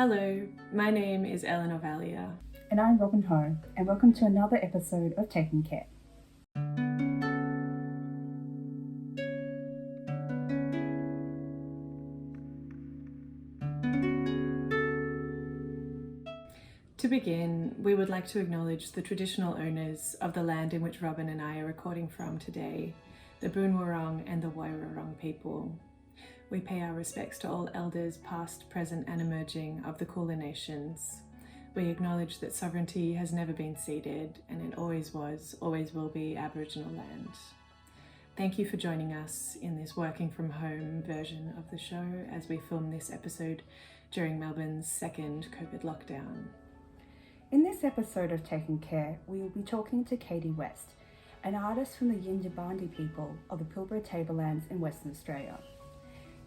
Hello, my name is Eleanor Valia. And I'm Robin Ho, and welcome to another episode of Taking Care. To begin, we would like to acknowledge the traditional owners of the land in which Robin and I are recording from today, the Boon Wurrung and the Wairarong people. We pay our respects to all elders past, present and emerging of the Kulin Nations. We acknowledge that sovereignty has never been ceded and it always was, always will be Aboriginal land. Thank you for joining us in this working from home version of the show as we film this episode during Melbourne's second COVID lockdown. In this episode of Taking Care, we will be talking to Katie West, an artist from the Yindjibarndi people of the Pilbara Tablelands in Western Australia.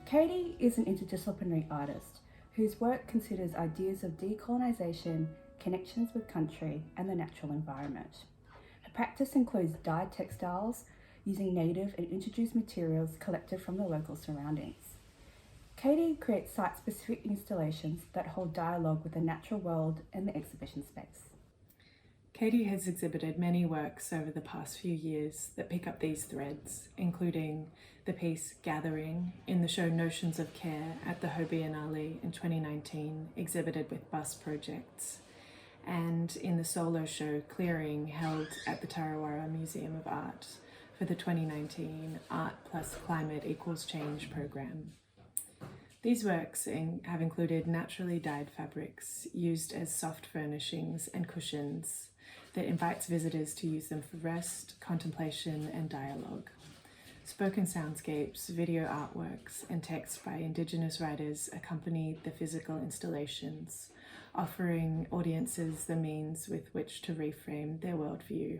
Katie is an interdisciplinary artist whose work considers ideas of decolonisation, connections with country and the natural environment. Her practice includes dyed textiles, using native and introduced materials collected from the local surroundings. Katie creates site-specific installations that hold dialogue with the natural world and the exhibition space. Katie has exhibited many works over the past few years that pick up these threads, including the piece Gathering in the show Notions of Care at the Ho Biennale in 2019, exhibited with Bus Projects, and in the solo show Clearing, held at the Tarawara Museum of Art for the 2019 Art plus Climate equals Change program. These works have included naturally dyed fabrics used as soft furnishings and cushions that invites visitors to use them for rest, contemplation and dialogue. Spoken soundscapes, video artworks and texts by Indigenous writers accompany the physical installations, offering audiences the means with which to reframe their worldview.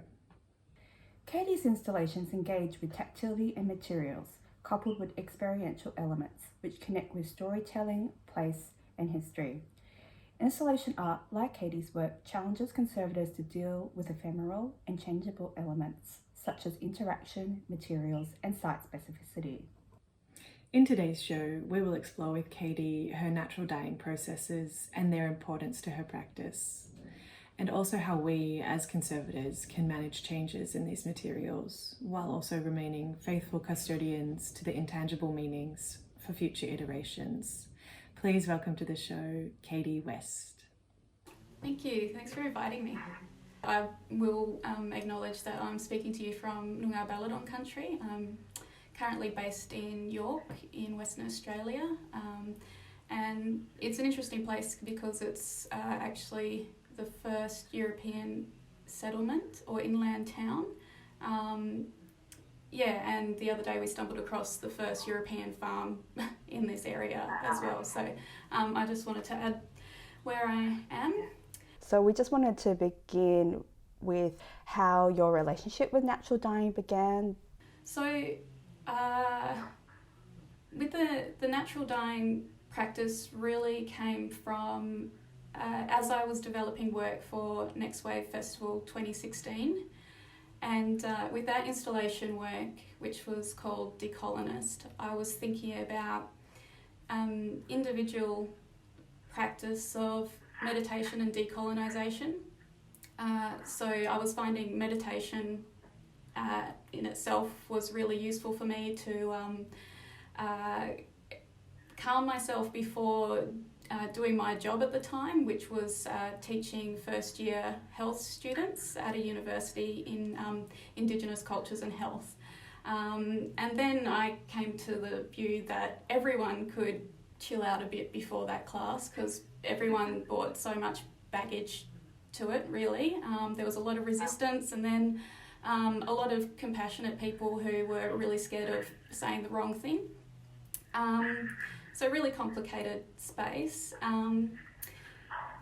Katie's installations engage with tactility and materials, coupled with experiential elements which connect with storytelling, place and history. Installation art, like Katie's work, challenges conservators to deal with ephemeral and changeable elements such as interaction, materials and site specificity. In today's show, we will explore with Katie her natural dyeing processes and their importance to her practice, and also how we as conservators can manage changes in these materials while also remaining faithful custodians to the intangible meanings for future iterations. Please welcome to the show, Katie West. Thank you. Thanks for inviting me. I will acknowledge that I'm speaking to you from Noongar Balladong country. I'm currently based in York in Western Australia, and it's an interesting place because it's actually the first European settlement or inland town. And the other day we stumbled across the first European farm in this area as well. So I just wanted to add where I am. So we just wanted to begin with how your relationship with natural dyeing began. So with the natural dyeing practice really came from as I was developing work for Next Wave Festival 2016. And with that installation work, which was called Decolonist, I was thinking about individual practice of meditation and decolonisation. So I was finding meditation in itself was really useful for me to calm myself before doing my job at the time, which was teaching first year health students at a university in Indigenous cultures and health. And then I came to the view that everyone could chill out a bit before that class because everyone brought so much baggage to it, really. There was a lot of resistance and then a lot of compassionate people who were really scared of saying the wrong thing. So really complicated space.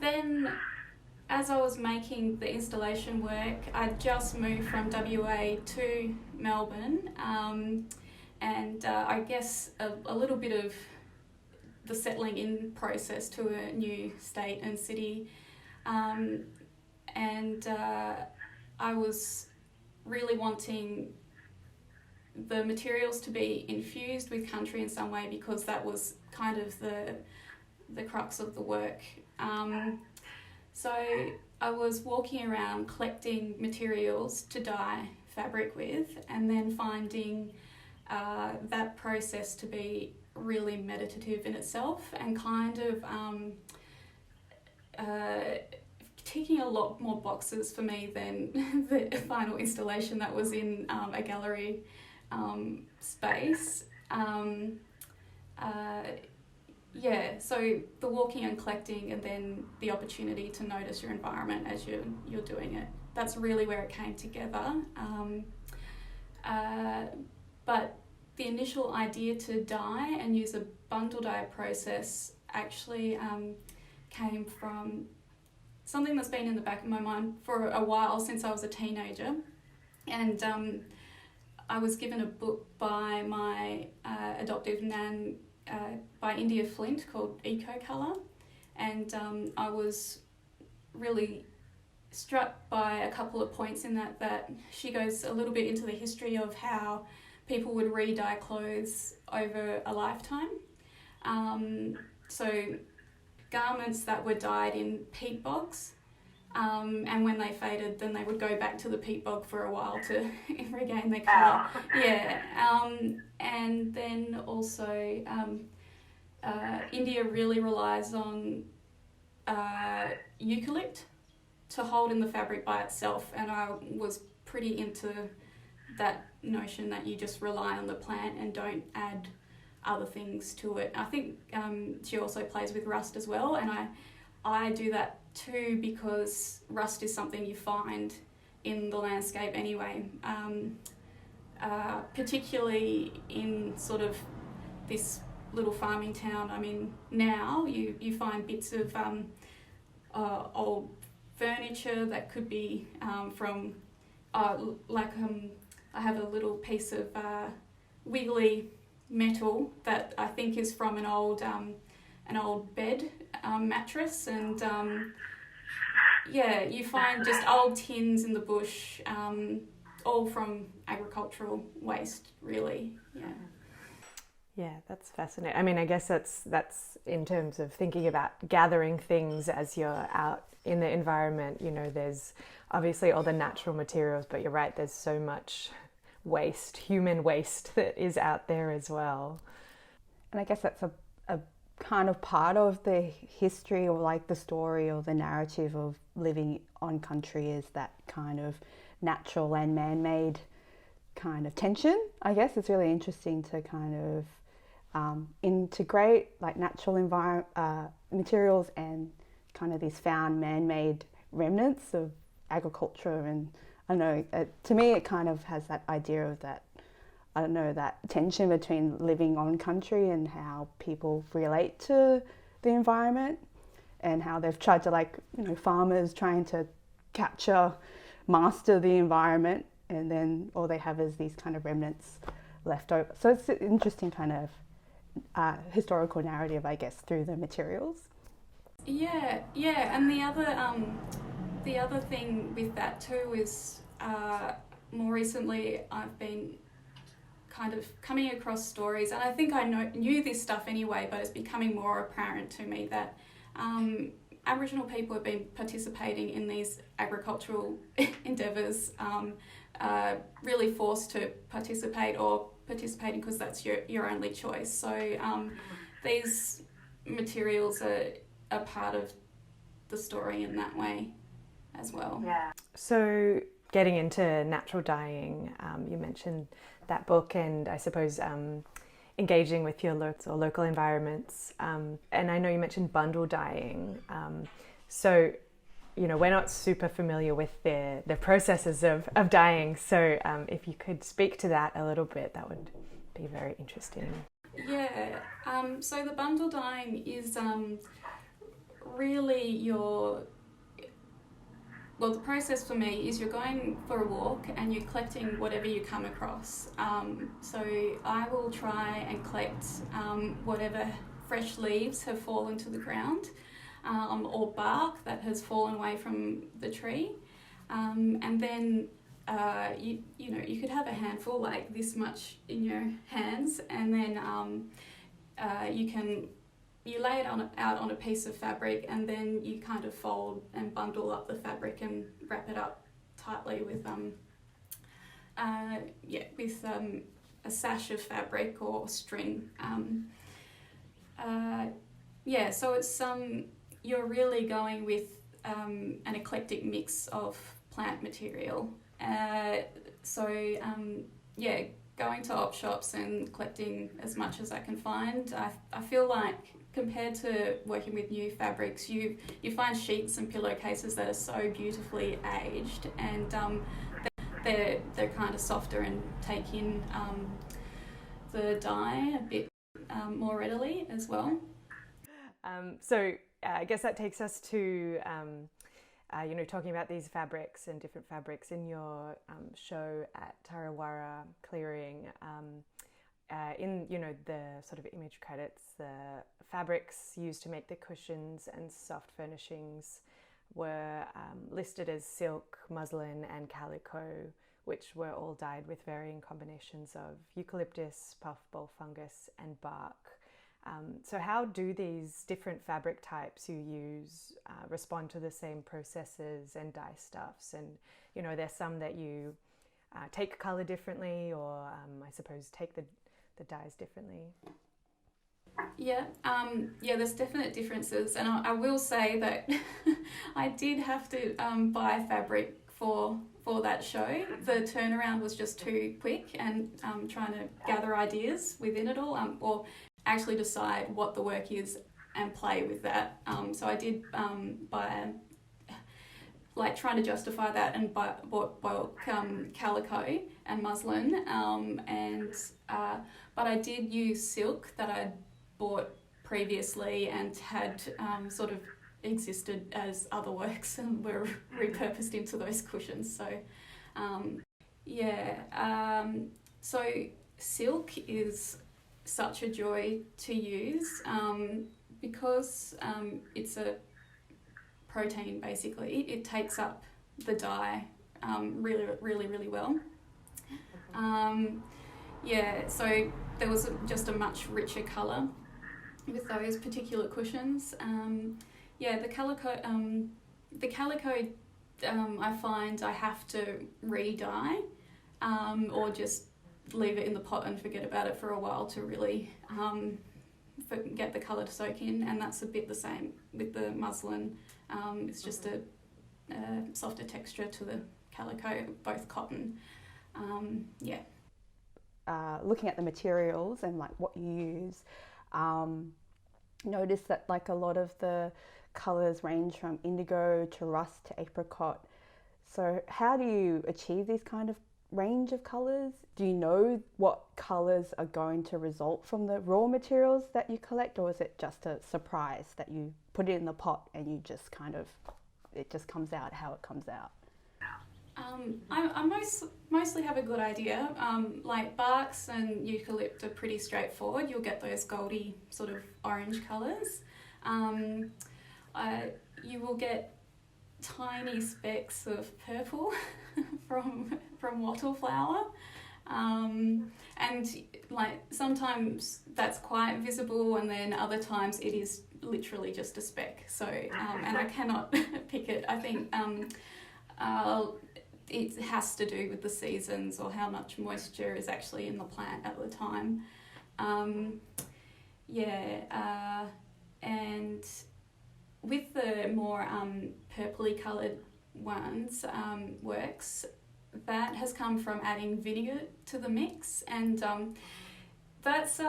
Then as I was making the installation work, I just moved from WA to Melbourne, and I guess a little bit of the settling in process to a new state and city, and I was really wanting the materials to be infused with country in some way because that was kind of the crux of the work. So I was walking around collecting materials to dye fabric with, and then finding that process to be really meditative in itself, and kind of ticking a lot more boxes for me than the final installation that was in a gallery space. So the walking and collecting, and then the opportunity to notice your environment as you're doing it. That's really where it came together. But the initial idea to dye and use a bundle dye process actually came from something that's been in the back of my mind for a while, since I was a teenager. And I was given a book by my adoptive nan, by India Flint, called Eco Colour, and I was really struck by a couple of points in that she goes a little bit into the history of how people would re-dye clothes over a lifetime. So garments that were dyed in peat bogs, and when they faded, then they would go back to the peat bog for a while to regain their colour. And then also India really relies on eucalypt to hold in the fabric by itself, and I was pretty into that notion that you just rely on the plant and don't add other things to it. I think she also plays with rust as well, and I do that too, because rust is something you find in the landscape anyway, particularly in sort of this little farming town I'm in now. You find bits of old furniture that could be from I have a little piece of wiggly metal that I think is from an old bed mattress, and you find just old tins in the bush, all from agricultural waste, really. Yeah, that's fascinating. I mean, I guess that's in terms of thinking about gathering things as you're out in the environment. You know, there's obviously all the natural materials, but you're right, there's so much waste, human waste, that is out there as well. And I guess that's a kind of part of the history, or like the story or the narrative of living on country, is that kind of natural and man-made kind of tension. I guess it's really interesting to kind of integrate like natural materials and kind of these found man-made remnants of agriculture. And I don't know, to me it kind of has that idea of that, I don't know, that tension between living on country and how people relate to the environment, and how they've tried to, like, you know, farmers trying to master the environment, and then all they have is these kind of remnants left over. So it's an interesting kind of historical narrative, I guess, through the materials. Yeah, and the other thing with that too is more recently I've been kind of coming across stories, and I think I knew this stuff anyway, but it's becoming more apparent to me that Aboriginal people have been participating in these agricultural endeavours, really forced to participate, or participating because that's your only choice. So these materials are part of the story in that way as well. Yeah. So getting into natural dyeing, you mentioned that book, and I suppose engaging with your local environments. And I know you mentioned bundle dyeing. So, you know, we're not super familiar with the processes of dyeing. So if you could speak to that a little bit, that would be very interesting. Yeah. So the bundle dyeing is really the process for me is you're going for a walk and you're collecting whatever you come across. So I will try and collect whatever fresh leaves have fallen to the ground, or bark that has fallen away from the tree. And then you could have a handful like this much in your hands, and then you can you lay it out on a piece of fabric, and then you kind of fold and bundle up the fabric and wrap it up tightly with a sash of fabric or string. So it's you're really going with an eclectic mix of plant material. Going to op shops and collecting as much as I can find. I feel like compared to working with new fabrics, you find sheets and pillowcases that are so beautifully aged, and they're kind of softer and take in the dye a bit more readily as well. I guess that takes us to talking about these fabrics and different fabrics in your show at Tarawara Clearing. In the sort of image credits, the fabrics used to make the cushions and soft furnishings were listed as silk, muslin and calico, which were all dyed with varying combinations of eucalyptus, puffball fungus and bark. So how do these different fabric types you use respond to the same processes and dye stuffs? And, there's some that you take colour differently, or I suppose take the dyes differently. There's definite differences. And I will say that I did have to buy fabric for that show. The turnaround was just too quick, and trying to gather ideas within it all, or actually decide what the work is and play with that. So I did buy, trying to justify that, and bought calico and muslin, but I did use silk that I'd bought previously and had sort of existed as other works and were repurposed into those cushions. So silk is such a joy to use because it's a protein. Basically, it takes up the dye really, really, really well. So there was just a much richer colour with those particular cushions. The calico, I find I have to re-dye or just leave it in the pot and forget about it for a while to really get the colour to soak in, and that's a bit the same with the muslin. It's just a softer texture to the calico, both cotton. Looking at the materials and what you use, notice that a lot of the colours range from indigo to rust to apricot. So how do you achieve these kind of range of colours? Do you know what colours are going to result from the raw materials that you collect, or is it just a surprise that you put it in the pot and you just it just comes out how it comes out? I mostly have a good idea. Barks and eucalypt are pretty straightforward. You'll get those goldy sort of orange colours. You will get tiny specks of purple from wattle flower, and sometimes that's quite visible, and then other times it is literally just a speck. So and I cannot pick it. I think it has to do with the seasons or how much moisture is actually in the plant at the time. And with the more purpley coloured ones, works, that has come from adding vinegar to the mix, and that's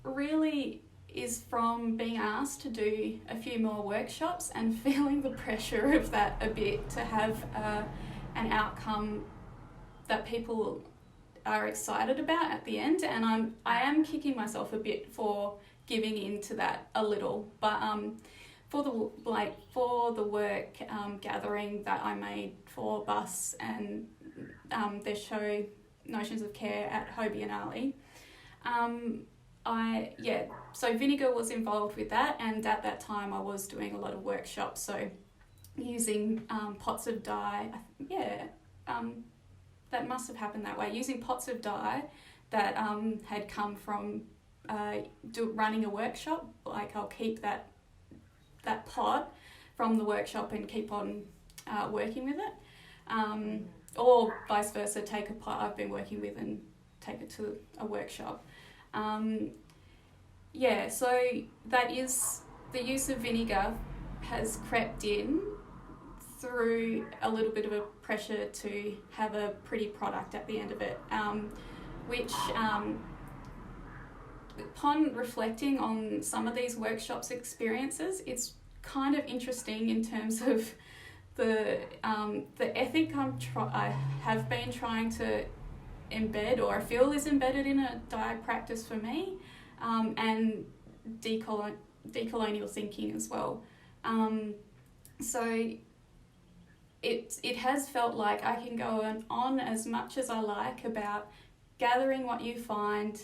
really is from being asked to do a few more workshops and feeling the pressure of that a bit, to have an outcome that people are excited about at the end. And I am kicking myself a bit for giving in to that a little, but for the work gathering that I made for Bus and their show Notions of Care at Hobianali, so vinegar was involved with that, and at that time I was doing a lot of workshops, so using pots of dye, that must have happened that way, using pots of dye that had come from running a workshop, like I'll keep that pot from the workshop and keep on working with it, or vice versa, take a pot I've been working with and take it to a workshop. So that is, the use of vinegar has crept in through a little bit of a pressure to have a pretty product at the end of it, which upon reflecting on some of these workshops experiences, it's kind of interesting in terms of the ethic I have been trying to embed, or I feel is embedded in a dye practice for me, and decolonial thinking as well. So it has felt like I can go on as much as I like about gathering what you find,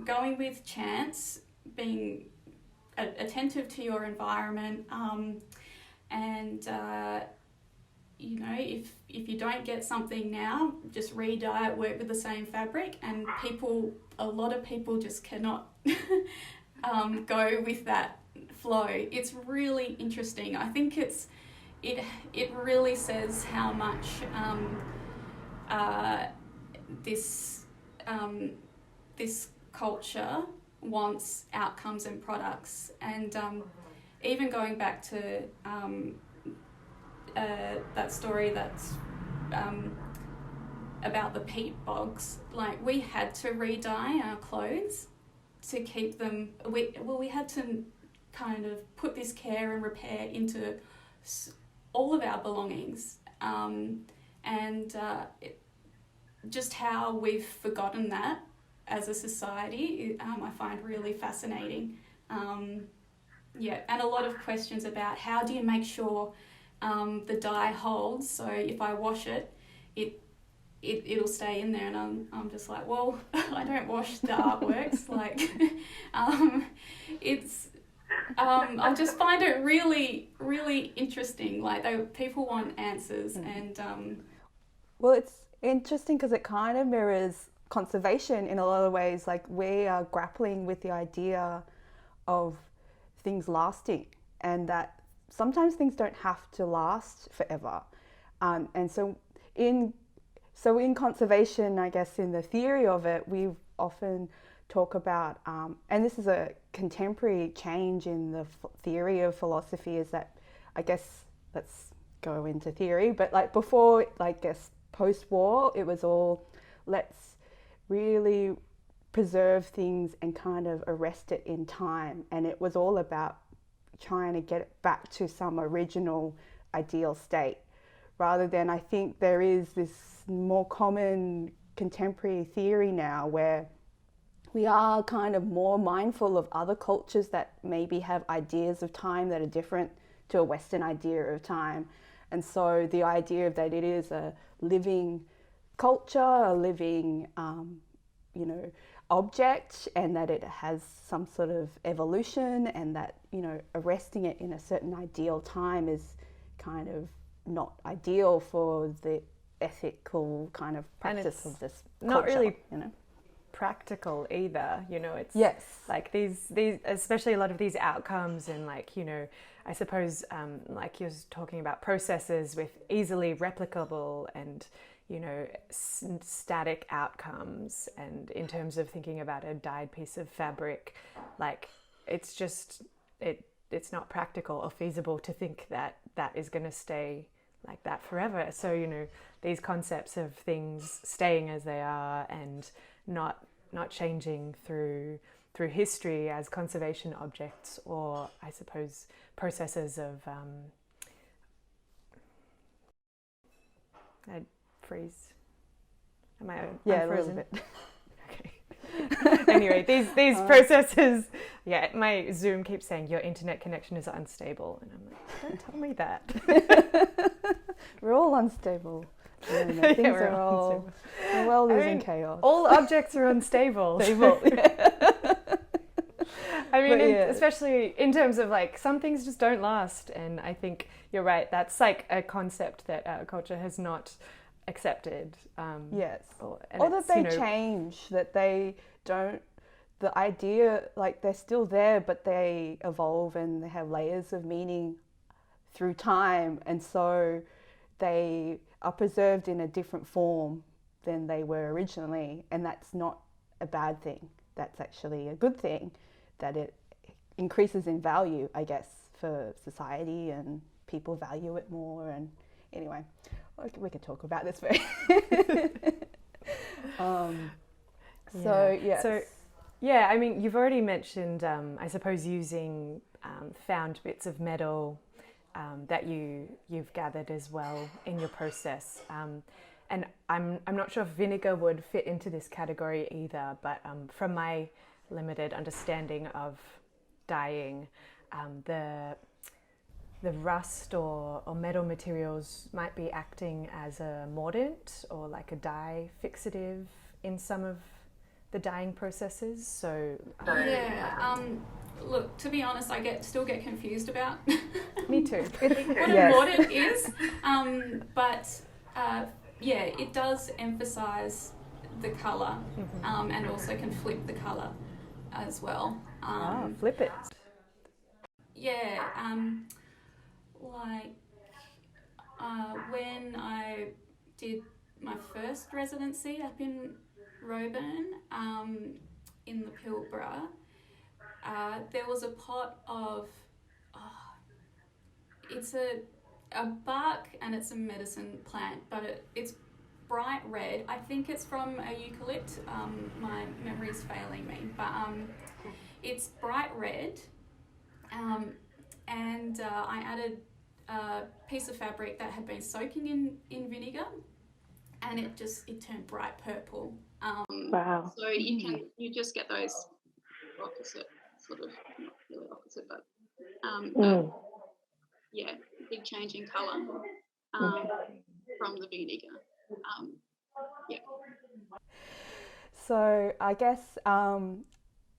going with chance, being attentive to your environment, and if you don't get something now, just re-dye it, work with the same fabric, and a lot of people just cannot go with that flow. It's really interesting. I think it really says how much this culture wants outcomes and products, and even going back to that story that's about the peat bogs, like we had to re-dye our clothes to keep them. We had to kind of put this care and repair into all of our belongings, just how we've forgotten that as a society, I find really fascinating. And a lot of questions about how do you make sure the dye holds, so if I wash it, it'll stay in there, and I'm just like, well, I don't wash the artworks, like, I just find it really, really interesting. Like, people want answers, and well, it's interesting because it kind of mirrors conservation in a lot of ways. Like, we are grappling with the idea of things lasting, and that sometimes things don't have to last forever. And so in conservation, I guess in the theory of it, we often talk about, and this is a contemporary change in the theory of philosophy, is that, I guess, let's go into theory, but like before, I guess post-war, it was all, let's really preserve things and kind of arrest it in time. And it was all about trying to get it back to some original ideal state, rather than, I think there is this more common contemporary theory now where we are kind of more mindful of other cultures that maybe have ideas of time that are different to a Western idea of time. And so the idea of that it is a living culture, a living object, and that it has some sort of evolution, and that, arresting it in a certain ideal time is kind of not ideal for the ethical kind of practice of this culture, not really practical either. It's yes, like these especially a lot of these outcomes, and I suppose like you're talking about processes with easily replicable and static outcomes, and in terms of thinking about a dyed piece of fabric, like it's just it's not practical or feasible to think that is going to stay like that forever. So these concepts of things staying as they are and not changing through history as conservation objects, or I suppose processes of I'd freeze. Am I unfrozen? A little bit. Okay. Anyway, these processes. Yeah, my Zoom keeps saying your internet connection is unstable, and I'm like, don't tell me that. We're all unstable. Things are all. The world is in chaos. All objects are unstable. Especially in terms of like some things just don't last, and I think you're right. That's like a concept that our culture has not accepted. Yes, or that they change, that they don't. the idea, like they're still there, but they evolve and they have layers of meaning through time, and so they are preserved in a different form than they were originally, and that's not a bad thing. That's actually a good thing, that it increases in value, I guess, for society, and people value it more. And anyway, we could talk about this very yeah, I mean, you've already mentioned, I suppose, using found bits of metal that you've gathered as well in your process. And I'm not sure if vinegar would fit into this category either, but from my limited understanding of dyeing, the rust or metal materials might be acting as a mordant or like a dye fixative in some of the dyeing processes. So look, to be honest, I still get confused about me too. what a mordant is, but it does emphasize the color, and also can flip the color as well. Flip it. When I did my first residency up in Roebourne, in the Pilbara, there was a pot of, it's a bark and it's a medicine plant, but it's bright red. I think it's from a eucalypt. My memory's failing me, but it's bright red. And I added a piece of fabric that had been soaking in vinegar, and it turned bright purple. Wow. So you just get those opposite, sort of, not really opposite, but big change in colour from the vinegar. So I guess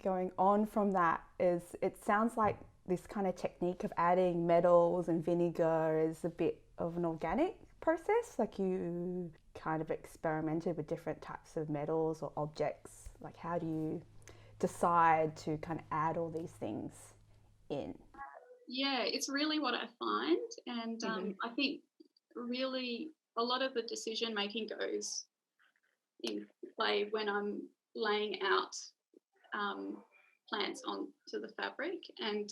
going on from that is, it sounds like this kind of technique of adding metals and vinegar is a bit of an organic process. Like you kind of experimented with different types of metals or objects. Like how do you decide to kind of add all these things in? Yeah, it's really what I find, and I think really a lot of the decision making goes in play when I'm laying out plants onto the fabric, and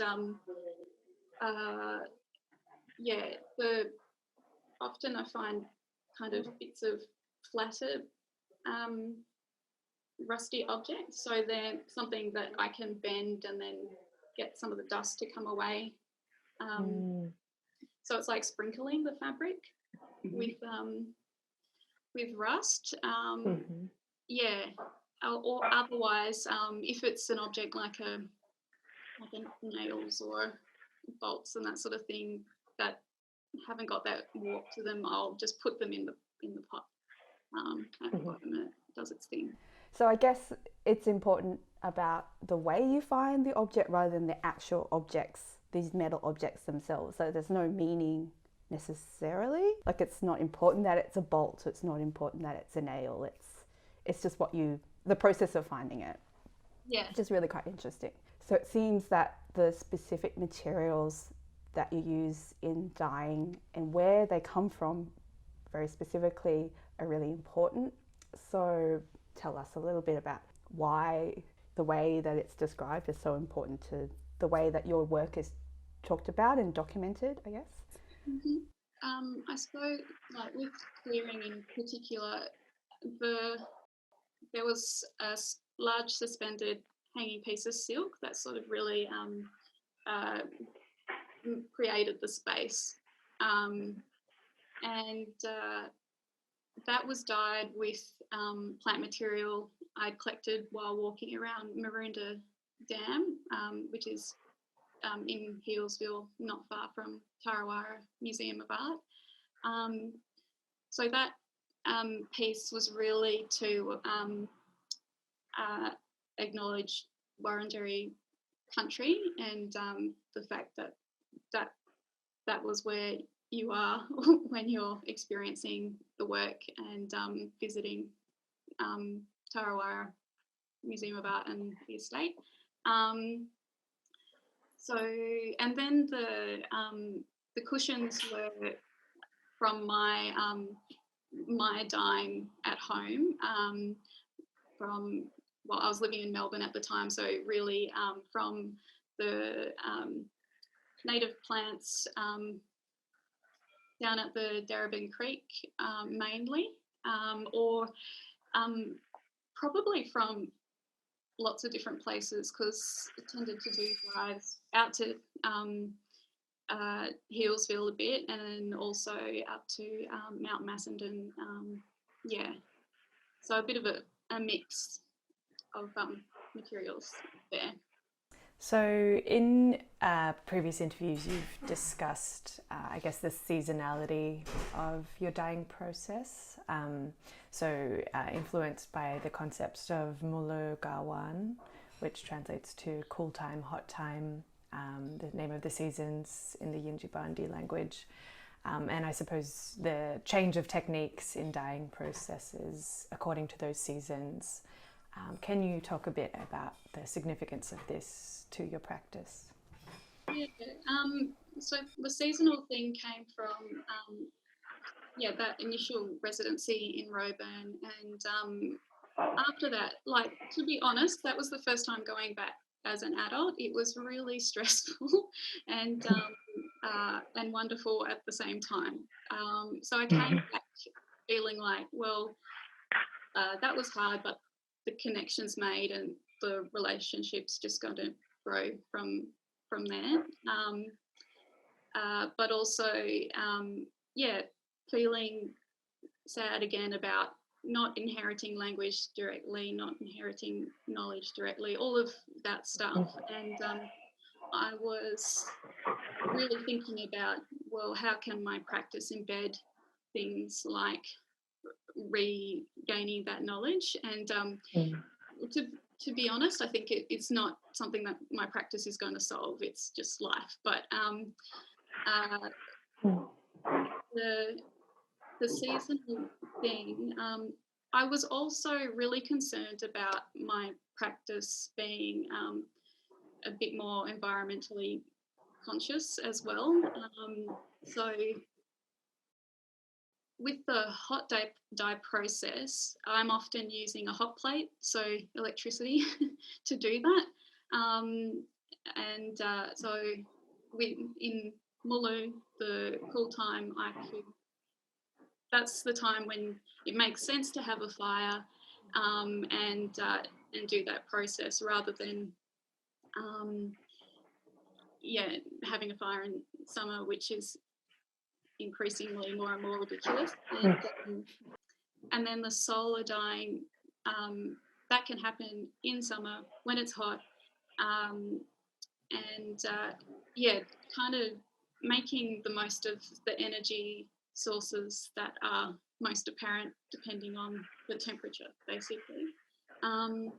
often I find kind of bits of flatter rusty objects, so they're something that I can bend and then get some of the dust to come away. So it's like sprinkling the fabric with rust. Or otherwise, if it's an object like nails or bolts and that sort of thing that haven't got that warp to them, I'll just put them in the pot and it does its thing. So I guess it's important about the way you find the object rather than the actual objects, these metal objects themselves. So there's no meaning necessarily. Like it's not important that it's a bolt, it's not important that it's a nail. It's just the process of finding it. Yeah. Which is really quite interesting. So it seems that the specific materials that you use in dyeing and where they come from very specifically are really important. So tell us a little bit about why the way that it's described is so important to the way that your work is talked about and documented, I guess. I suppose, like with clearing in particular, there was a large suspended hanging piece of silk that sort of really created the space, and that was dyed with plant material I'd collected while walking around Maroondah Dam, which is in Healesville, not far from Tarawara Museum of Art. So that piece was really to acknowledge Wurundjeri country and the fact that was where you are when you're experiencing the work and visiting Tarawara Museum of Art and the Estate. And then the cushions were from my dyeing at home. I was living in Melbourne at the time, so really from the native plants down at the Darebin Creek mainly, or probably from lots of different places, because I tended to do drives out to Healesville a bit, and then also up to Mount Macedon. So a bit of a mix of materials there. So in previous interviews you've discussed I guess the seasonality of your dyeing process, influenced by the concepts of Mulu Gawan, which translates to cool time, hot time, the name of the seasons in the Yindjibarndi language, and I suppose the change of techniques in dyeing processes according to those seasons. Can you talk a bit about the significance of this to your practice? Yeah, so the seasonal thing came from that initial residency in Roebourne, and after that, like, to be honest, that was the first time going back as an adult. It was really stressful and wonderful at the same time. So I came back feeling like, well, that was hard, but the connections made and the relationships just going to grow from there. But also, feeling sad again about not inheriting language directly, not inheriting knowledge directly, all of that stuff. And I was really thinking about, well, how can my practice embed things like regaining that knowledge? And to be honest, I think it's not something that my practice is going to solve. It's just life. But the seasonal thing, I was also really concerned about my practice being a bit more environmentally conscious as well. So with the hot dye process, I'm often using a hot plate, so electricity, to do that. So in Mulu, the cool time, that's the time when it makes sense to have a fire and do that process, rather than having a fire in summer, which is increasingly more and more ridiculous. And then the solar dyeing, that can happen in summer when it's hot, kind of making the most of the energy sources that are most apparent depending on the temperature, basically. And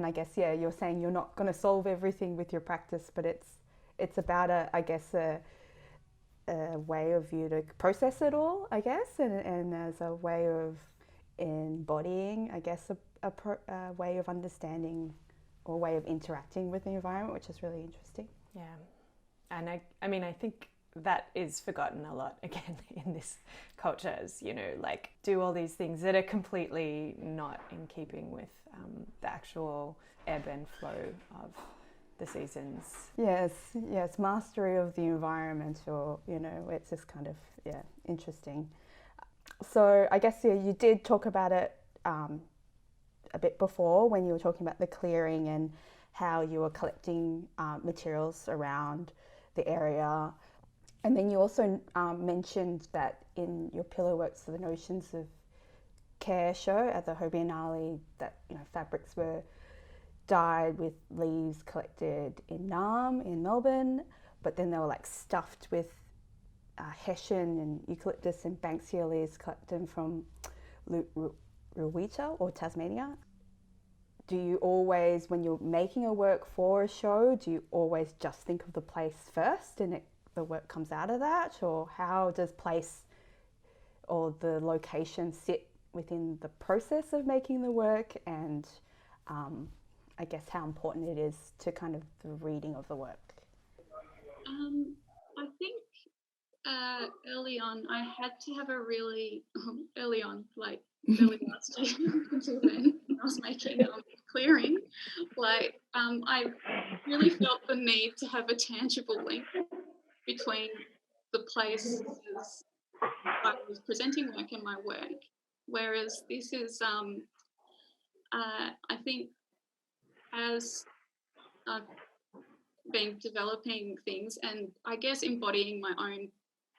I guess, you're saying you're not going to solve everything with your practice, but it's about a way of you to process it all, I guess, and as a way of embodying, I guess, a way of understanding or way of interacting with the environment, which is really interesting. Yeah, and I think that is forgotten a lot again in this culture, as like do all these things that are completely not in keeping with the actual ebb and flow of the seasons. Yes, mastery of the environment, or it's just kind of interesting. So I guess you did talk about it a bit before when you were talking about the clearing and how you were collecting materials around the area. And then you also mentioned that in your Pillowworks, the Notions of Care show at the Hobiannale, that fabrics were dyed with leaves collected in Naarm in Melbourne, but then they were like stuffed with hessian and eucalyptus and banksia leaves collected from Ruwita or Tasmania. Do you always, when you're making a work for a show, do you always just think of the place first and the work comes out of that? Or how does place or the location sit within the process of making the work, and I guess how important it is to kind of the reading of the work? I think early on I had to have a really early on, like early last year until then, when I was making clearing, like I really felt the need to have a tangible link between the places I was presenting work and my work. Whereas this is, I think, as I've been developing things and I guess embodying my own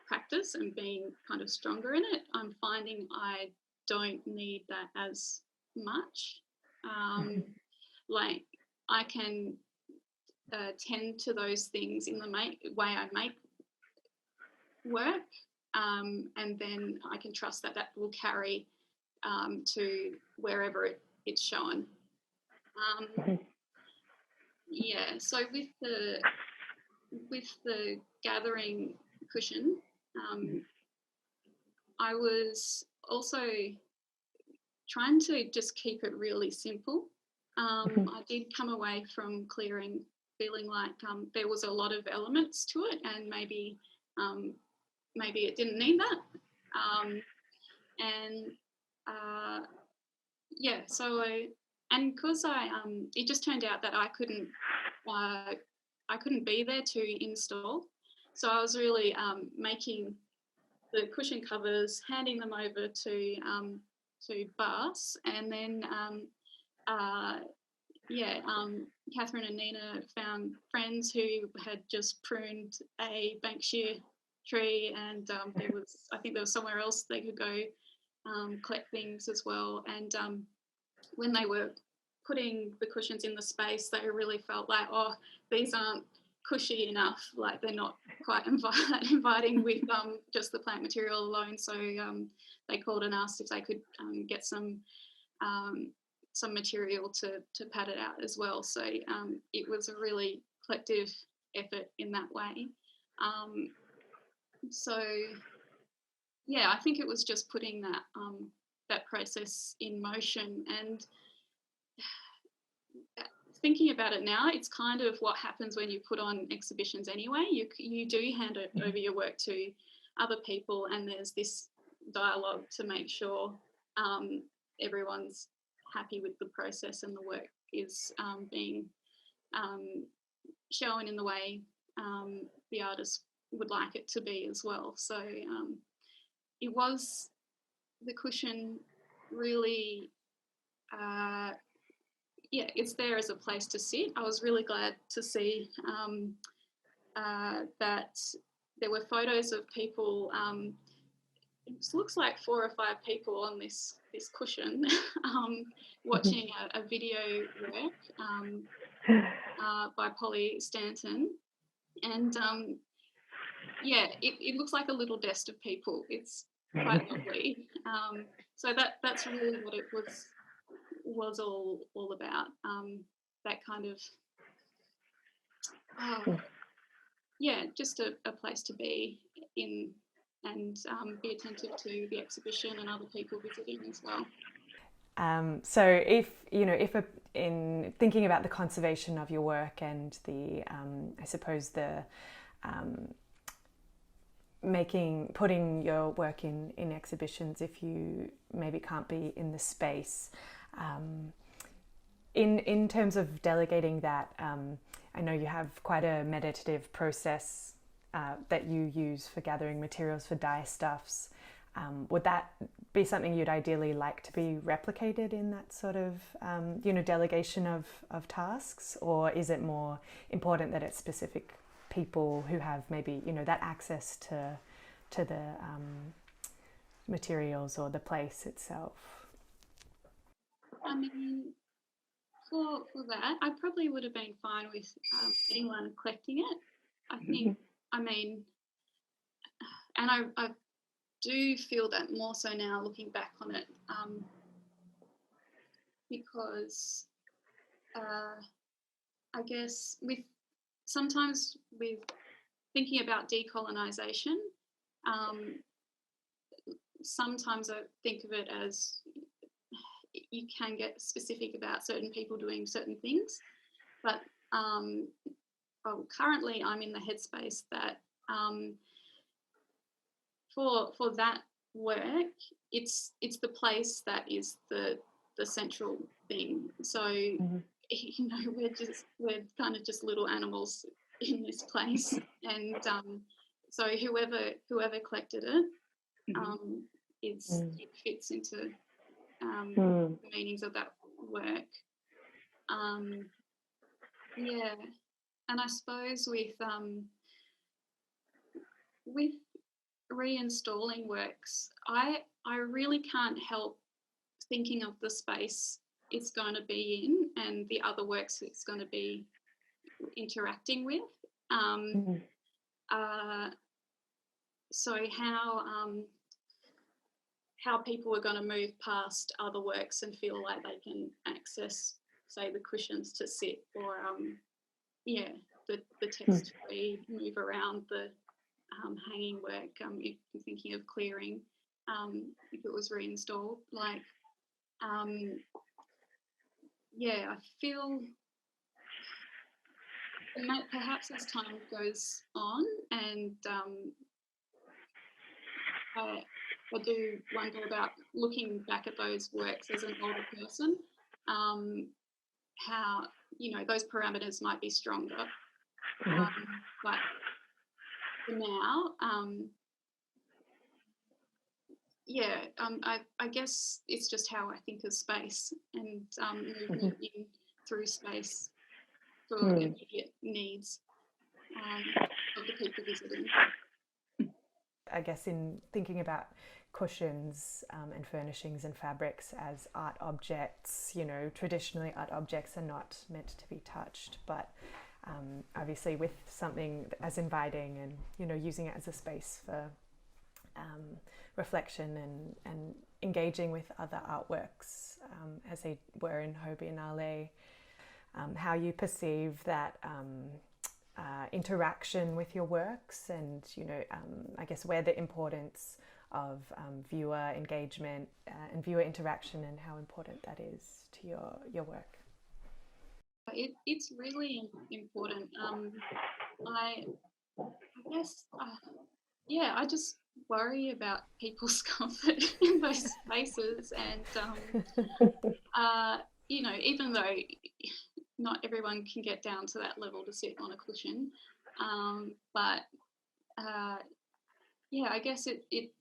practice and being kind of stronger in it, I'm finding I don't need that as much. Like I can tend to those things in the way I make work, and then I can trust that that will carry to wherever it's shown. Yeah, so with the gathering cushion, I was also trying to just keep it really simple. I did come away from clearing feeling like there was a lot of elements to it, and maybe it didn't need that. Yeah, so and because it just turned out that I couldn't be there to install, so I was really making the cushion covers, handing them over to Bas, and then Catherine and Nina found friends who had just pruned a Banksia tree, and I think there was somewhere else they could go collect things as well. And when they were putting the cushions in the space, they really felt like, oh, these aren't cushy enough, like they're not quite inviting with just the plant material alone. So they called and asked if they could get some material to pad it out as well. So it was a really collective effort in that way. So yeah, I think it was just putting that process in motion, and thinking about it now, it's kind of what happens when you put on exhibitions anyway. You do hand over your work to other people, and there's this dialogue to make sure everyone's happy with the process and the work is being shown in the way the artist would like it to be as well. So it was the cushion really, it's there as a place to sit. I was really glad to see that there were photos of people. It looks like 4 or 5 people on this cushion watching a video work by Polly Stanton, and it looks like a little nest of people. It's quite lovely. So that's really what it was all about. That kind of just a place to be in, and be attentive to the exhibition and other people visiting as well. So in thinking about the conservation of your work and the, I suppose the putting your work in exhibitions, if you maybe can't be in the space, in terms of delegating that, I know you have quite a meditative process that you use for gathering materials for dye stuffs. Would that be something you'd ideally like to be replicated in that sort of delegation of tasks, or is it more important that it's specific people who have maybe that access to the materials or the place itself? I mean, for that, I probably would have been fine with anyone collecting it. I think, and I do feel that more so now looking back on it, because I guess sometimes with thinking about decolonisation, sometimes I think of it as you can get specific about certain people doing certain things, but currently I'm in the headspace that for that work, it's the place that is the central thing. So you know, we're kind of just little animals in this place, and so whoever collected it, it fits into the meanings of that work. Yeah, and I suppose with reinstalling works, I really can't help thinking of the space it's going to be in and the other works it's going to be interacting with. So how people are going to move past other works and feel like they can access, say, the cushions to sit, or the text we move around, the hanging work. If you're thinking of clearing, if it was reinstalled, like I feel. And that perhaps as time goes on, and I do wonder about looking back at those works as an older person, how, you know, those parameters might be stronger. But for now, I guess it's just how I think of space and movement in through space for immediate needs of the people visiting. I guess in thinking about cushions and furnishings and fabrics as art objects, you know, traditionally art objects are not meant to be touched, but obviously with something as inviting and, you know, using it as a space for reflection and engaging with other artworks as they were in Ho Biennale, how you perceive that interaction with your works, and, you know, I guess where the importance of viewer engagement and viewer interaction and how important that is to your work. It's really important. I guess, I just worry about people's comfort in those spaces, and you know, even though not everyone can get down to that level to sit on a cushion, but I guess it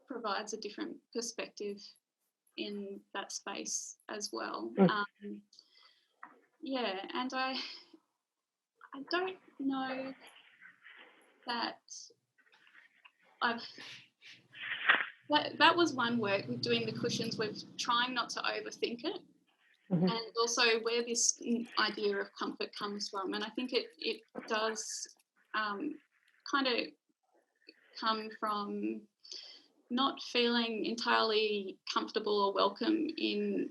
provides a different perspective in that space as well. And I don't know that that was one work with doing the cushions, with trying not to overthink it, and also where this idea of comfort comes from. And I think it does kind of come from not feeling entirely comfortable or welcome in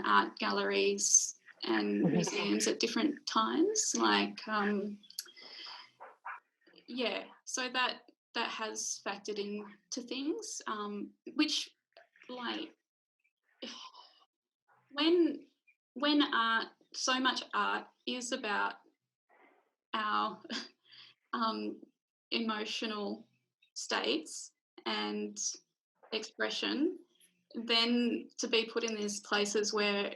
art galleries and museums at different times. Like, so that has factored into things, which, like, when art, so much art is about our emotional states and expression, then to be put in these places where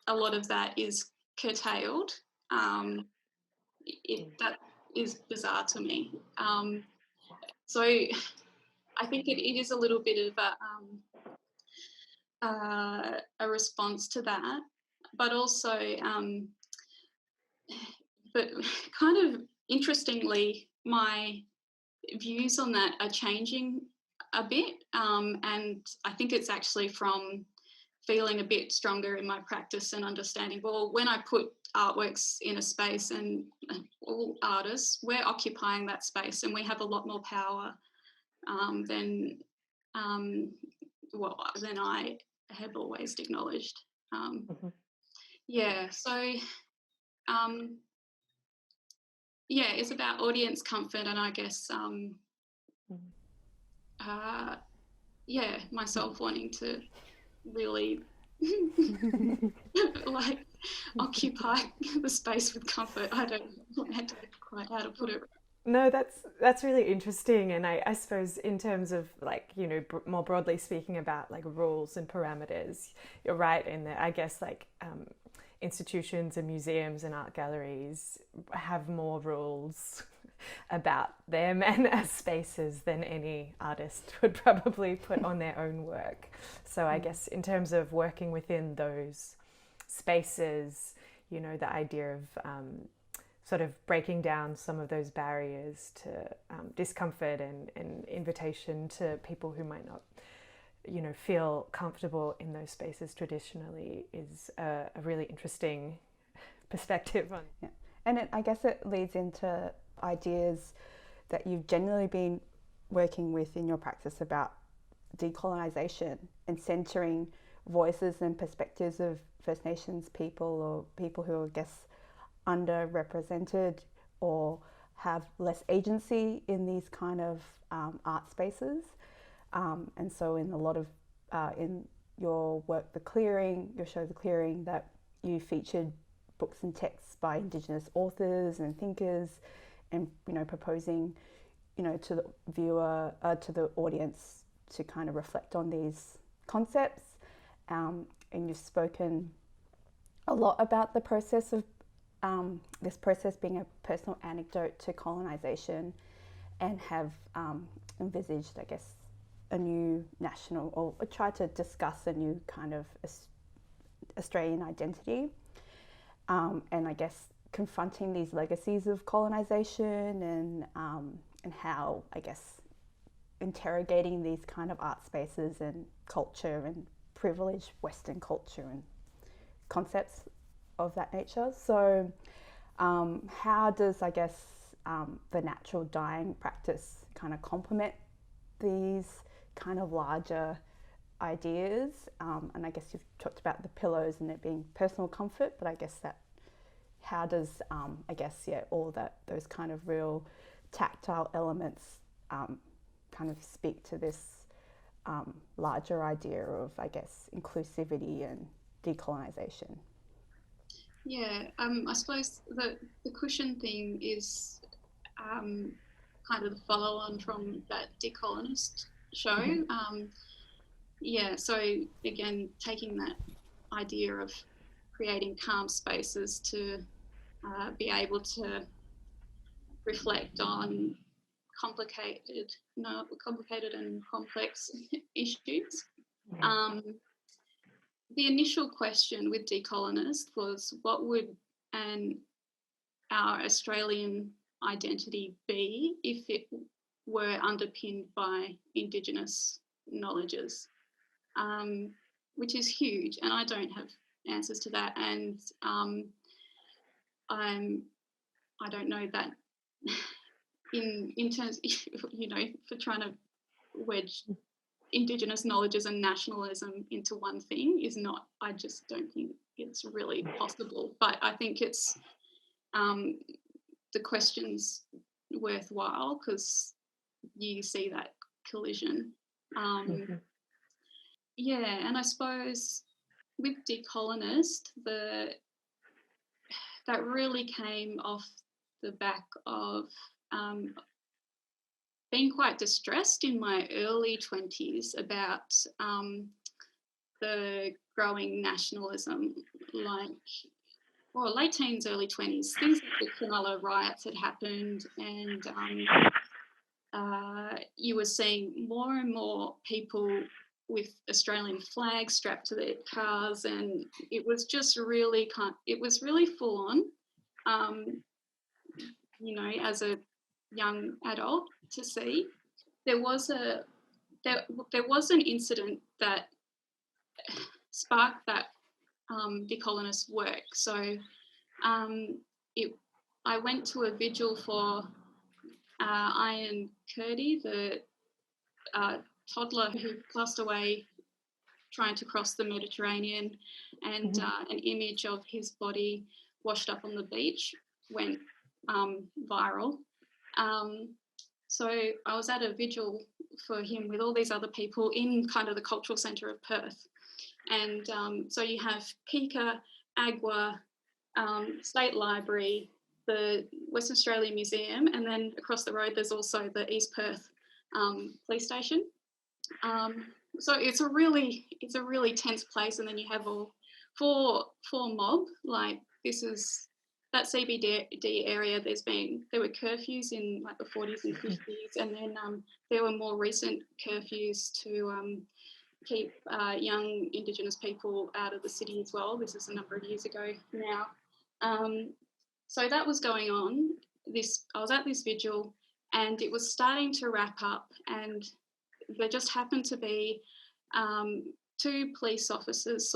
a lot of that is curtailed, that is bizarre to me. So I think it is a little bit of a response to that, but also, but kind of interestingly, my views on that are changing a bit, and I think it's actually from feeling a bit stronger in my practice and understanding, well, when I put artworks in a space, and all artists, we're occupying that space and we have a lot more power than I have always acknowledged. So it's about audience comfort, and I guess myself wanting to really like occupy the space with comfort. I don't know quite how to put it. No, that's really interesting, and I suppose in terms of like more broadly speaking about like rules and parameters, you're right in that I guess like institutions and museums and art galleries have more rules about them and as spaces than any artist would probably put on their own work. So I guess in terms of working within those spaces, the idea of sort of breaking down some of those barriers to discomfort and invitation to people who might not, feel comfortable in those spaces traditionally is a really interesting perspective on. Yeah. And I guess it leads into ideas that you've generally been working with in your practice about decolonisation and centering voices and perspectives of First Nations people or people who are, I guess, underrepresented or have less agency in these kind of art spaces. And so in a lot of, in your work, The Clearing, your show The Clearing, that you featured books and texts by Indigenous authors and thinkers and, proposing, to the viewer, to the audience to kind of reflect on these concepts. And you've spoken a lot about the process of this process being a personal anecdote to colonisation, and have envisaged, I guess, a new national, or tried to discuss a new kind of Australian identity, and I guess confronting these legacies of colonisation and how, I guess, interrogating these kind of art spaces and culture and privileged Western culture and concepts of that nature. So how does, I guess, the natural dyeing practice kind of complement these kind of larger ideas? And I guess you've talked about the pillows and it being personal comfort, but I guess that how does, I guess, all that, those kind of real tactile elements kind of speak to this larger idea of, I guess, inclusivity and decolonisation? Yeah, I suppose the cushion thing is kind of the follow-on from that Decolonist show. So again, taking that idea of creating calm spaces to be able to reflect on complicated and complex issues. The initial question with Decolonist was, what would our Australian identity be if it were underpinned by Indigenous knowledges, which is huge, and I don't have answers to that, and I don't know that in terms, for trying to wedge Indigenous knowledges and nationalism into one thing is not, I just don't think it's really possible. But I think it's, the question's worthwhile because you see that collision. And I suppose with Decolonist, that really came off the back of being quite distressed in my early 20s about the growing nationalism, late teens, early 20s, things like the Cronulla riots had happened, and you were seeing more and more people with Australian flags strapped to their cars, and it was just really full on, as a young adult to see. There was an incident that sparked that Decolonist work. So I went to a vigil for Ian Curdy, the toddler who passed away trying to cross the Mediterranean, and an image of his body washed up on the beach went viral. So I was at a vigil for him with all these other people in kind of the cultural centre of Perth. And so you have Pika, Agua, State Library, the Western Australian Museum, and then across the road there's also the East Perth police station. So it's a really tense place, and then you have all for mob, like this is that CBD area. There were curfews in like the 40s and 50s, and then there were more recent curfews to keep young Indigenous people out of the city as well. This is a number of years ago now. So that was going on. I was at this vigil, and it was starting to wrap up, and there just happened to be two police officers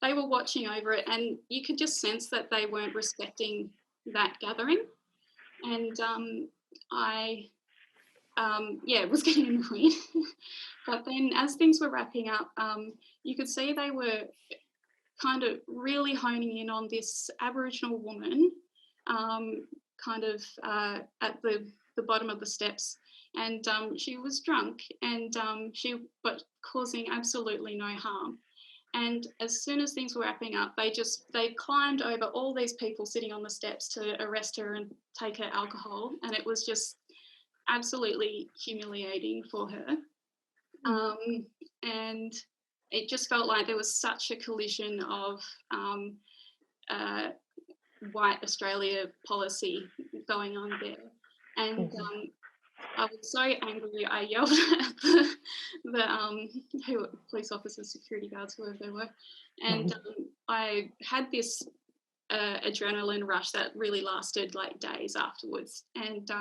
they were watching over it, and you could just sense that they weren't respecting that gathering. And I was getting annoyed. But then as things were wrapping up, you could see they were kind of really honing in on this Aboriginal woman at the bottom of the steps. And she was drunk, and but causing absolutely no harm. And as soon as things were wrapping up, they climbed over all these people sitting on the steps to arrest her and take her alcohol. And it was just absolutely humiliating for her. And it just felt like there was such a collision of white Australia policy going on there. And I was so angry, I yelled at the police officers, security guards, whoever they were. And I had this adrenaline rush that really lasted like days afterwards. And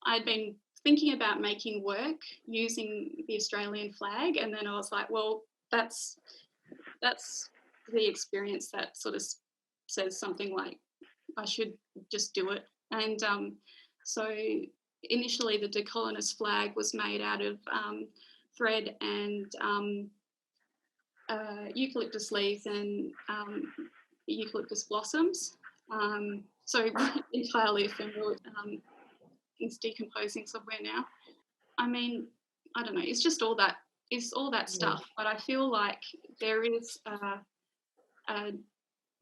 I'd been thinking about making work using the Australian flag, and then I was like, well, that's the experience that sort of says something like I should just do it. And so initially the decolonist flag was made out of thread and eucalyptus leaves and eucalyptus blossoms. So entirely ephemeral. It's decomposing somewhere now. I mean, I don't know. It's just all that. It's all that stuff. But I feel like there is a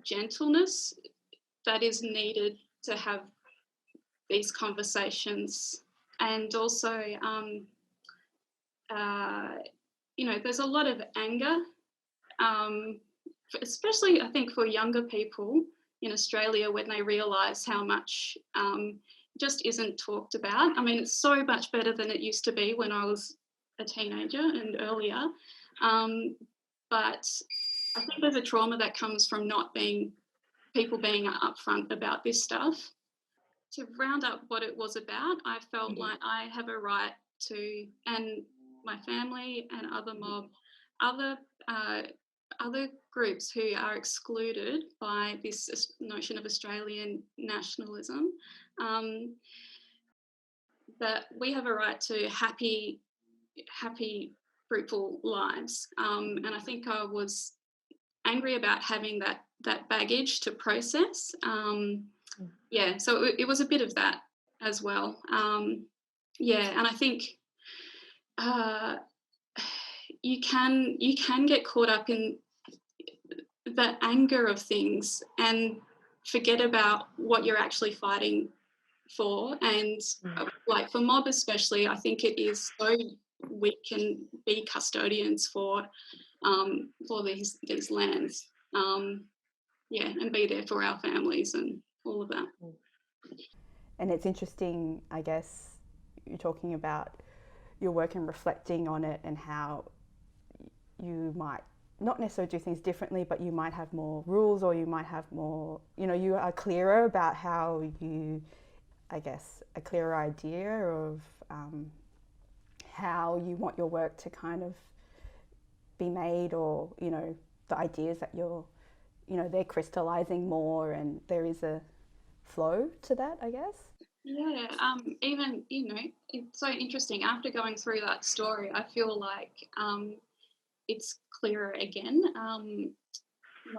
gentleness that is needed to have these conversations, and also, there's a lot of anger, especially I think for younger people in Australia when they realise how much just isn't talked about. I mean, it's so much better than it used to be when I was a teenager and earlier. But I think there's a trauma that comes from people being upfront about this stuff. To round up what it was about, I felt like I have a right to, and my family and other mob, other groups who are excluded by this notion of Australian nationalism, that we have a right to happy, fruitful lives. And I think I was angry about having that baggage to process. So it was a bit of that as well. And I think you can get caught up in the anger of things and forget about what you're actually fighting for. And like for mob especially, I think it is so we can be custodians for these lands, and be there for our families and all of that. And it's interesting, I guess, you're talking about your work and reflecting on it and how you might not necessarily do things differently, but you might have more rules, or you might have more, you are clearer about how you, I guess, a clearer idea of how you want your work to kind of be made, or, the ideas that they're crystallizing more, and there is a flow to that, I guess. Yeah, even, it's so interesting. After going through that story, I feel like it's clearer again.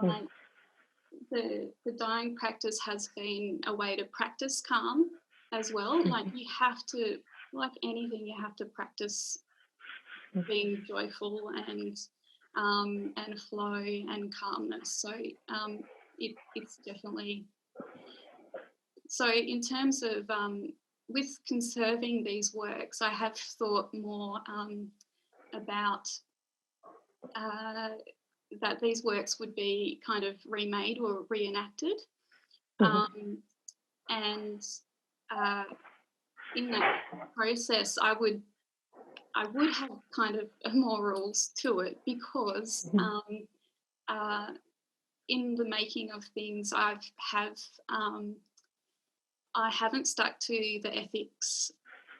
Like the dying practice has been a way to practice calm as well. Like you have to like anything, you have to practice being joyful and flow and calmness. So it's definitely so. In terms of with conserving these works, I have thought more about that these works would be kind of remade or reenacted, and in that process, I would have kind of more rules to it, because in the making of things, I haven't stuck to the ethics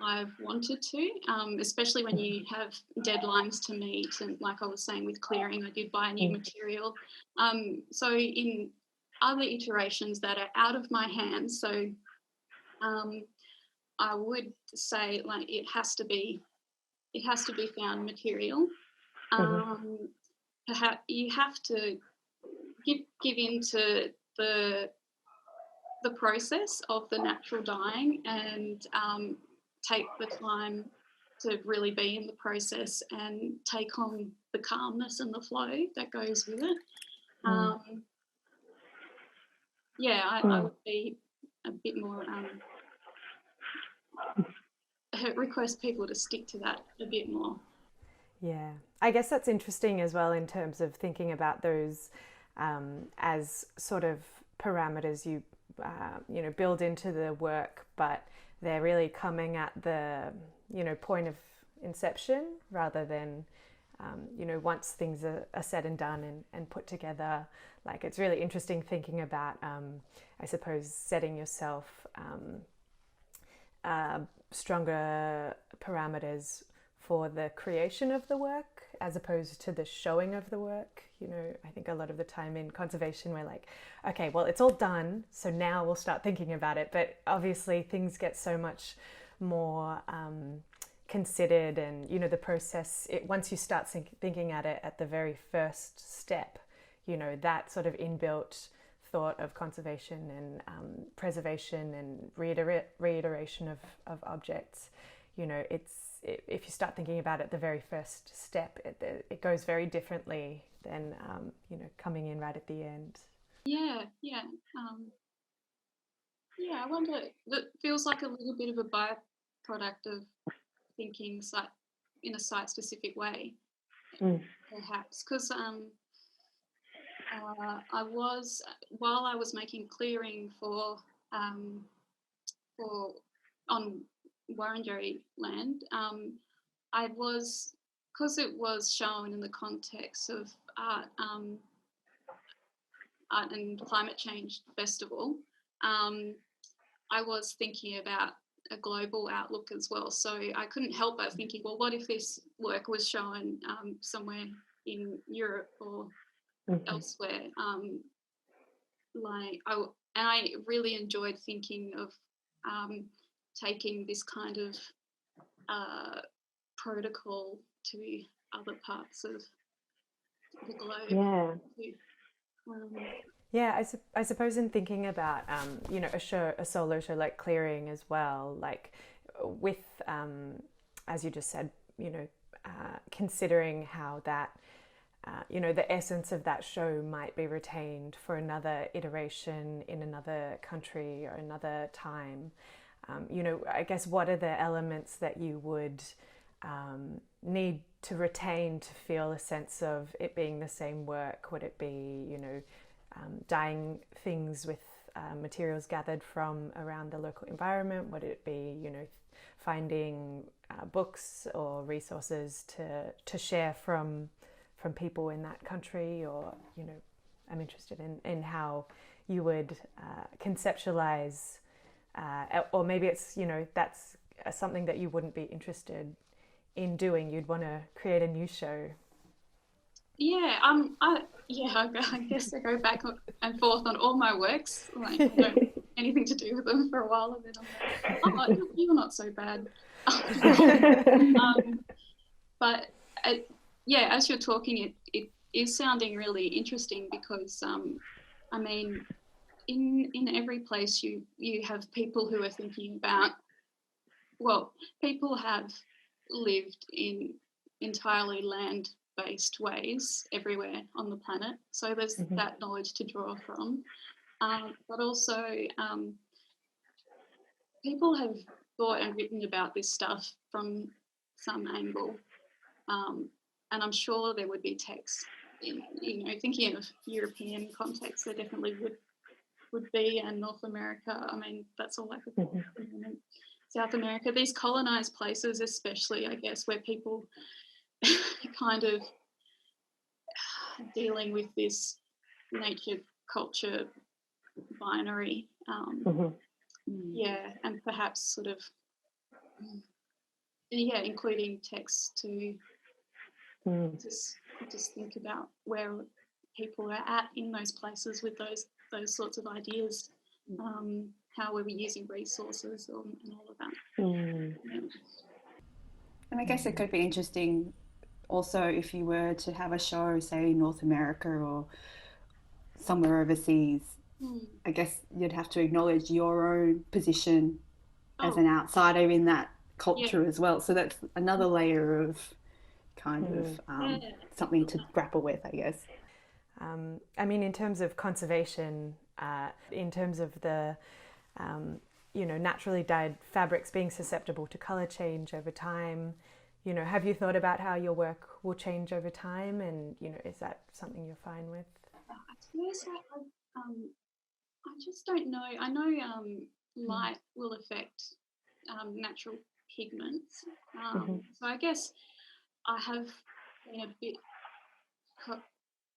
I've wanted to, especially when you have deadlines to meet. And like I was saying with clearing, I did buy new material. So in other iterations that are out of my hands, so I would say like it has to be found material. Perhaps you have to give into the process of the natural dyeing, and take the time to really be in the process and take on the calmness and the flow that goes with it. I would be a bit more request people to stick to that a bit more. Yeah, I guess that's interesting as well in terms of thinking about those as sort of parameters you build into the work, but they're really coming at the point of inception rather than once things are said and done and put together. Like, it's really interesting thinking about I suppose setting yourself stronger parameters for the creation of the work as opposed to the showing of the work. I think a lot of the time in conservation we're like, okay, well, it's all done, so now we'll start thinking about it. But obviously things get so much more considered, and the process, once you start thinking at it at the very first step, that sort of inbuilt thought of conservation and preservation and reiteration of objects, if you start thinking about it the very first step, it goes very differently than coming in right at the end. I wonder, that feels like a little bit of a byproduct of thinking in a site-specific way, perhaps, because while I was making clearing for on Wurundjeri land, I was, because it was shown in the context of art and climate change festival, I was thinking about a global outlook as well. So I couldn't help but thinking, well, what if this work was shown somewhere in Europe or elsewhere? I really enjoyed thinking of taking this kind of protocol to other parts of the globe. Yeah, I suppose in thinking about a solo show like Clearing as well, like with as you just said, considering how that the essence of that show might be retained for another iteration in another country or another time. I guess what are the elements that you would need to retain to feel a sense of it being the same work? Would it be, dyeing things with materials gathered from around the local environment? Would it be, finding books or resources to share from people in that country? Or, I'm interested in how you would conceptualize, or maybe it's, that's something that you wouldn't be interested in doing. You'd want to create a new show. I guess I go back and forth on all my works. Like, I don't anything to do with them for a while, and then I'm like, oh, you're not so bad. But as you're talking, it is sounding really interesting, because I mean, in every place you have people who are thinking about well, people have lived in entirely land-based ways everywhere on the planet, so there's that knowledge to draw from. But also, people have thought and written about this stuff from some angle, and I'm sure there would be texts. Thinking of European context, there definitely would be, and North America. I mean, that's all I could think of. South America, these colonized places, especially, I guess, where people kind of dealing with this nature culture binary. Yeah, and perhaps sort of, including texts to just think about where people are at in those places with those sorts of ideas, how we were using resources and all of that. Yeah. And I guess it could be interesting also if you were to have a show, say, in North America or somewhere overseas. I guess you'd have to acknowledge your own position as an outsider in that culture as well. So that's another layer of kind of something to grapple with, I guess. I mean, in terms of conservation, in terms of the naturally dyed fabrics being susceptible to colour change over time, have you thought about how your work will change over time, and is that something you're fine with? I suppose I just don't know. I know light will affect natural pigments, so I guess I have been a bit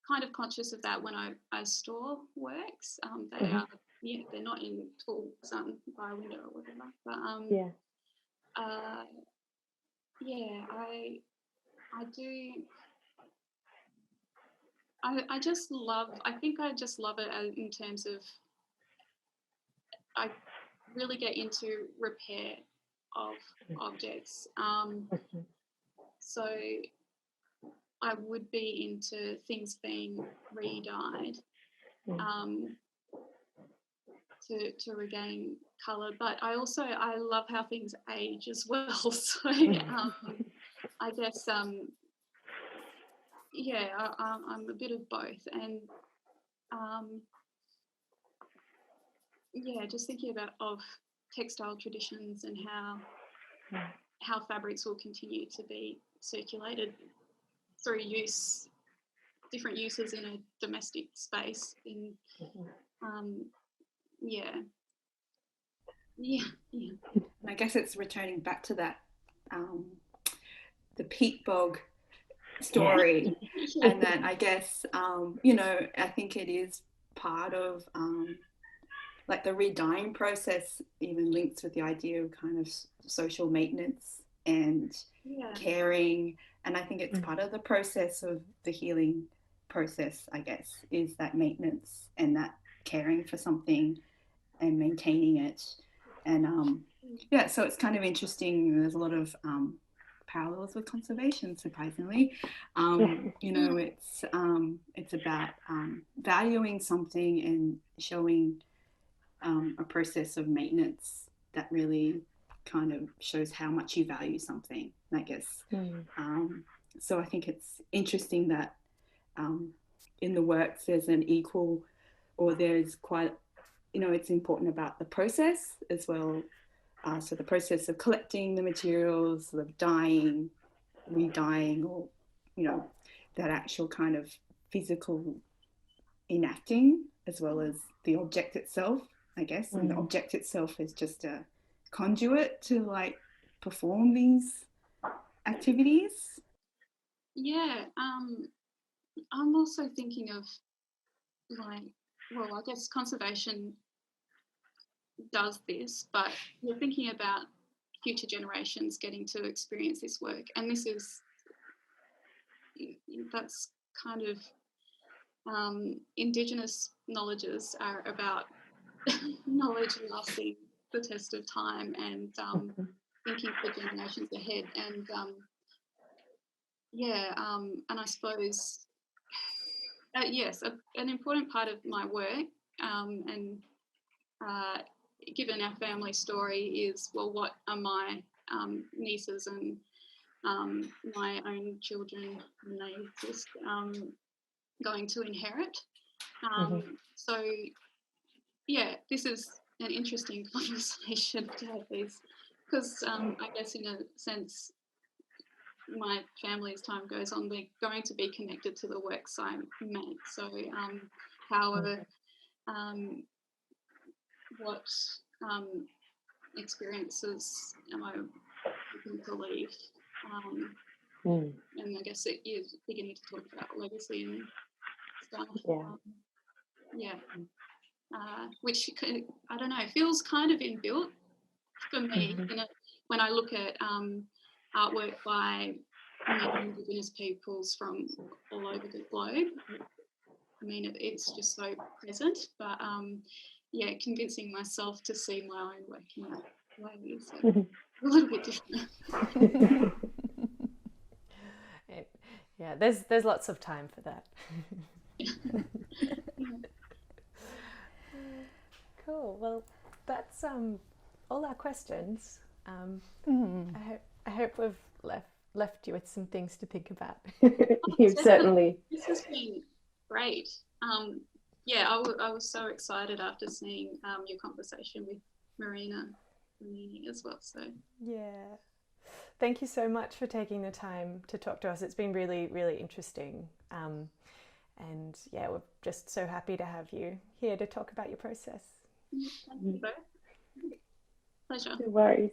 kind of conscious of that when I store works. They are, they're not in full sun by a window or whatever. But I do. I just love. I think I just love it in terms of. I really get into repair of objects. So I would be into things being re-dyed to regain colour, but I love how things age as well. So I guess I'm a bit of both, and just thinking of textile traditions and how fabrics will continue to be circulated through different uses in a domestic space. I guess it's returning back to that the peat bog story, and that I guess I think it is part of like the re-dyeing process even links with the idea of kind of social maintenance and caring, and I think it's part of the process of the healing process, I guess, is that maintenance and that caring for something and maintaining it. And so it's kind of interesting. There's a lot of parallels with conservation, surprisingly. It's about valuing something and showing a process of maintenance that really kind of shows how much you value something, I guess. So I think it's interesting that in the works there's an equal, or there's quite, it's important about the process as well. So the process of collecting the materials, of dyeing, re-dyeing, or, that actual kind of physical enacting, as well as the object itself, I guess. And the object itself is just a conduit to like perform these activities. I'm also thinking of I guess conservation does this, but you're thinking about future generations getting to experience this work, and that's kind of Indigenous knowledges are about knowledge lasting the test of time, and thinking for generations ahead, and and I suppose yes, an important part of my work, and given our family story is, well, what are my nieces and my own children, when they exist, going to inherit? So, yeah, this is an interesting conversation to have these, because I guess in a sense, my family, as time goes on, they're going to be connected to the works I make. So what experiences am I looking to leave? And I guess it is beginning to talk about legacy and stuff. Which, I don't know, feels kind of inbuilt for me when I look at artwork by many Indigenous peoples from all over the globe. I mean, it's just so present, but convincing myself to see my own work in that way is a little bit different. Yeah, there's lots of time for that. Cool. Well, that's all our questions. I hope we've left you with some things to think about. You've certainly. This has been great. I was so excited after seeing your conversation with Marina as well. So yeah, thank you so much for taking the time to talk to us. It's been really, really interesting. And yeah, we're just so happy to have you here to talk about your process. Thank you both. Pleasure. No worries.